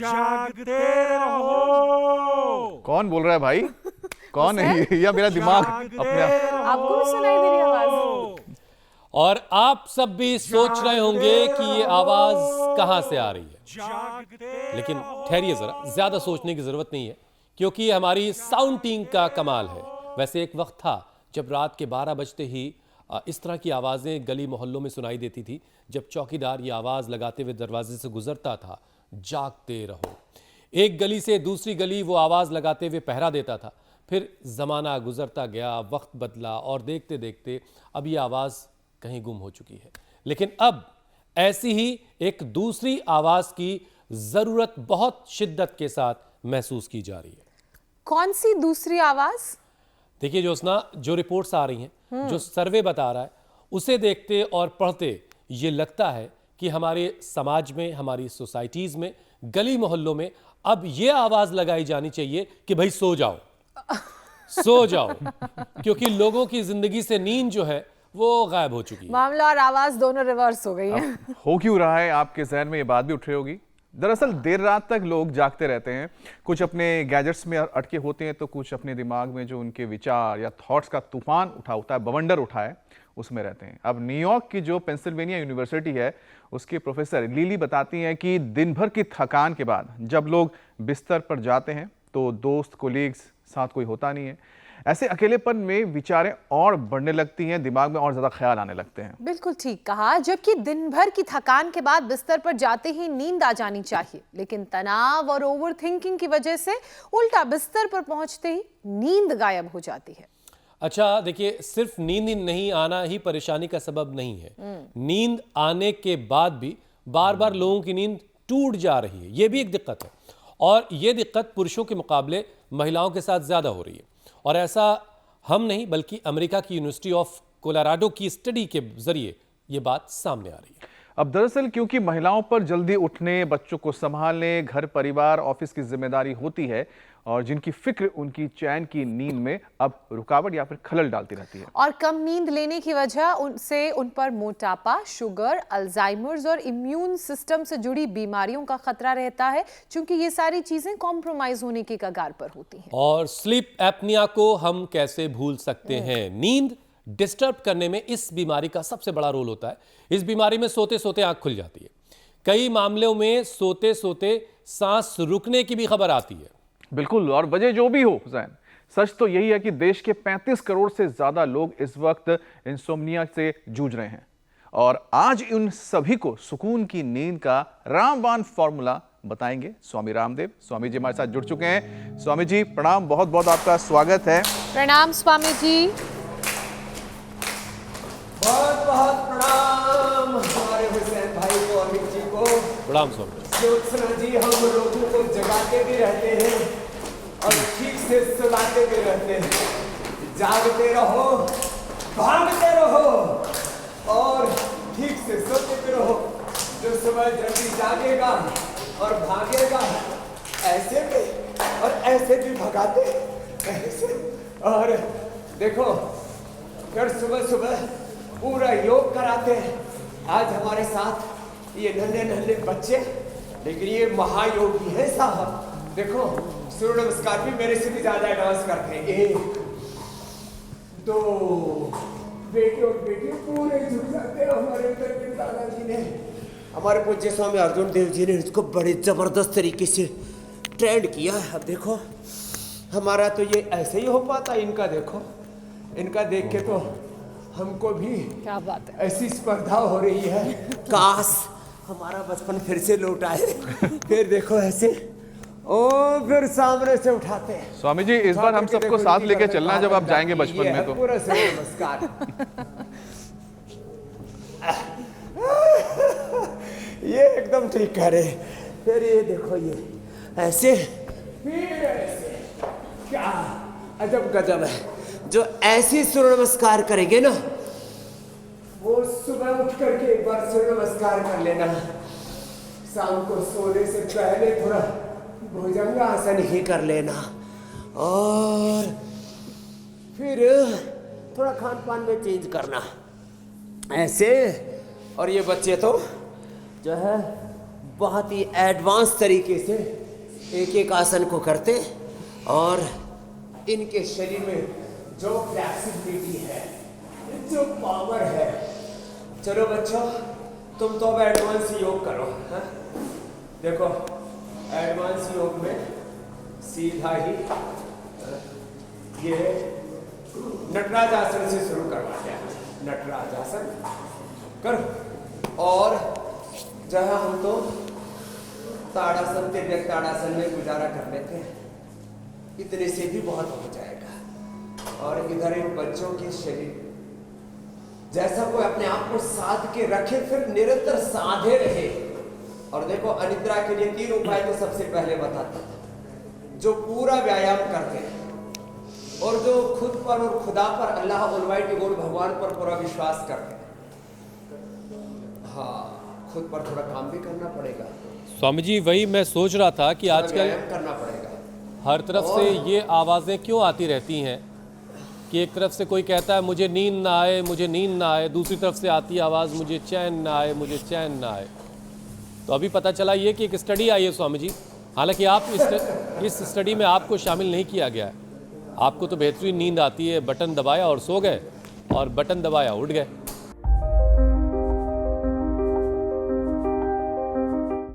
जागते रहो। कौन बोल रहा है भाई? कौन है ये? या मेरा दिमाग अपने आप? आपको भी सुनाई दे रही है आवाज? और आप सब भी सोच रहे होंगे कि ये आवाज कहां से आ रही है, लेकिन ठहरिए जरा, ज्यादा सोचने की जरूरत नहीं है, क्योंकि ये हमारी साउंड टीम का कमाल है। वैसे एक वक्त था जब रात के 12 बजते ही इस तरह की आवाजें गली मोहल्लों में सुनाई देती थी, जब चौकीदार ये आवाज लगाते हुए दरवाजे से गुजरता था, जागते रहो। एक गली से दूसरी गली वो आवाज लगाते हुए पहरा देता था। फिर जमाना गुजरता गया, वक्त बदला और देखते देखते अब ये आवाज कहीं गुम हो चुकी है। लेकिन अब ऐसी ही एक दूसरी आवाज की जरूरत बहुत शिद्दत के साथ महसूस की जा रही है। कौन सी दूसरी आवाज? देखिए ज्योत्सना, जो रिपोर्ट्स आ रही हैं, जो सर्वे बता रहा है, उसे देखते और पढ़ते ये लगता है कि हमारे समाज में, हमारी सोसाइटीज में, गली मोहल्लों में अब ये आवाज लगाई जानी चाहिए कि भाई सो जाओ, सो जाओ, क्योंकि लोगों की जिंदगी से नींद जो है वो गायब हो चुकी है। मामला और आवाज दोनों रिवर्स हो गई है। हो क्यों रहा है? आपके जहन में ये बात भी उठ रही होगी। दरअसल देर रात तक लोग जागते रहते हैं, कुछ अपने गैजेट्स में अटके होते हैं, तो कुछ अपने दिमाग में जो उनके विचार या थॉट्स का तूफान उठा होता है, बवंडर उठा है, उसमें रहते हैं। अब न्यूयॉर्क की जो पेंसिल्वेनिया यूनिवर्सिटी है, उसके प्रोफेसर लिली बताती हैं कि दिन भर की थकान के बाद जब लोग बिस्तर पर जाते हैं तो दोस्त, कोलीग्स साथ कोई होता नहीं है। ऐसे अकेलेपन में विचारें और बढ़ने लगती हैं, दिमाग में और ज्यादा ख्याल आने लगते हैं। बिल्कुल ठीक कहा। जबकि दिन भर की थकान के बाद बिस्तर पर जाते ही नींद आ जानी चाहिए, लेकिन तनाव और ओवर थिंकिंग की वजह से उल्टा बिस्तर पर पहुंचते ही नींद गायब हो जाती है। अच्छा देखिए, सिर्फ नींद नहीं आना ही परेशानी का सबब नहीं है। नींद आने के बाद भी बार बार लोगों की नींद टूट जा रही है, यह भी एक दिक्कत है। और यह दिक्कत पुरुषों के मुकाबले महिलाओं के साथ ज्यादा हो रही है। और ऐसा हम नहीं, बल्कि अमेरिका की यूनिवर्सिटी ऑफ कोलोराडो की स्टडी के जरिए ये बात सामने आ रही है। अब दरअसल क्योंकि महिलाओं पर जल्दी उठने, बच्चों को संभालने, घर परिवार, ऑफिस की जिम्मेदारी होती है, और जिनकी फिक्र उनकी चैन की नींद में अब रुकावट या फिर खलल डालती रहती है। और कम नींद लेने की वजह उनसे उन पर मोटापा, शुगर, अल्जाइमर्स और इम्यून सिस्टम से जुड़ी बीमारियों का खतरा रहता है, क्योंकि ये सारी चीजें कॉम्प्रोमाइज होने की कगार पर होती हैं। और स्लीप एपनिया को हम कैसे भूल सकते हैं? नींद डिस्टर्ब करने में इस बीमारी का सबसे बड़ा रोल होता है। इस बीमारी में सोते सोते आंख खुल जाती है। कई मामलों में सोते सोते सांस रुकने की भी खबर आती है। बिल्कुल, और वजह जो भी हो हुसैन, सच तो यही है कि देश के 35 करोड़ से ज्यादा लोग इस वक्त इंसोम्निया से जूझ रहे हैं। और आज उन सभी को सुकून की नींद का रामबाण फॉर्मूला बताएंगे स्वामी रामदेव। स्वामी जी हमारे साथ जुड़ चुके हैं। स्वामी जी प्रणाम, बहुत बहुत आपका स्वागत है। प्रणाम स्वामी जी। बहुत बहुत प्रणाम हमारे हुसैन भाई को, अमित जी को। प्रणाम स्वामी। ज्योत्सना जी, हम लोगों को जगाते भी रहते हैं और ठीक से सुलाते भी रहते हैं। जागते रहो, भागते रहो और ठीक से सोते भी रहो। जो सुबह जल्दी जागेगा और भागेगा, ऐसे भी और ऐसे भी भगाते, ऐसे। और देखो, फिर सुबह सुबह पूरा योग कराते हैं। आज हमारे साथ ये नन्हे नन्हे बच्चे, लेकिन ये महायोगी है साहब। देखो, सूर्य नमस्कार भी मेरे से भी ज्यादा एडवांस करते हैं। 1 2 बेटे और बेटी पूरे झुक जाते हैं। हमारे उधर के दादाजी ने, हमारे पूज्य स्वामी अर्जुन देव जी ने इसको बड़े जबरदस्त तरीके से ट्रेंड किया है। अब देखो, हमारा तो ये ऐसे ही हो पाता, इनका देखो, इनका देख के तो हमको भी क्या बात है, ऐसी स्पर्धा हो रही है। काश हमारा बचपन फिर से लौट आए। फिर देखो ऐसे, ओ फिर सामने से उठाते हैं। स्वामी जी इस बार हम सबको साथ लेके चलना है जब आप जाएंगे बचपन में तो। पूरा सूर्य नमस्कार। ये एकदम ठीक कह रहे। फिर ये देखो, ये ऐसे, फिर ऐसे। क्या अजब गजब है। जो ऐसी सूर्य नमस्कार करेंगे ना, वो सुबह उठ करके एक बार सूर्य नमस्कार कर लेना। शाम को सोने से पहले थोड़ा भुजंगासन ही कर लेना, और फिर थोड़ा खान पान में चेंज करना ऐसे। और ये बच्चे तो जो है बहुत ही एडवांस तरीके से एक एक आसन को करते और इनके शरीर में जो फ्लेक्सिबिलिटी है, जो पावर है। चलो बच्चों, तुम तो अब एडवांस योग करो। हाँ? देखो, एडवांस योग में सीधा ही ये नटराज आसन से शुरू करवाते हैं। नटराज आसन करो और जहाँ हम तो ताड़ासन, तिर्यक ताड़ासन में गुजारा कर लेते हैं, इतने से भी बहुत हो जाएगा। और इधर इन बच्चों के शरीर जैसा कोई अपने आप को साध के रखे, फिर निरंतर साधे रहे। और देखो, अनिद्रा के लिए 3 उपाय तो सबसे पहले बताता था, जो पूरा व्यायाम करते हैं और जो खुद पर और खुदा पर, अल्लाह ऑलमाइटी गॉड भगवान पर पूरा विश्वास करते हैं। हाँ, खुद पर थोड़ा काम भी करना पड़ेगा स्वामी जी, वही मैं सोच रहा था कि आजकल व्यायाम करना पड़ेगा। हर तरफ से ये आवाज़ें क्यों आती रहती हैं कि एक तरफ से कोई कहता है मुझे नींद ना आए, मुझे नींद ना आए, दूसरी तरफ से आती है आवाज़ मुझे चैन ना आए, मुझे चैन ना आए। तो अभी पता चला ये कि एक स्टडी आई है स्वामी जी, हालांकि आप इस स्टडी में आपको शामिल नहीं किया गया है। आपको तो बेहतरीन नींद आती है, बटन दबाया और सो गए, और बटन दबाया उठ गए।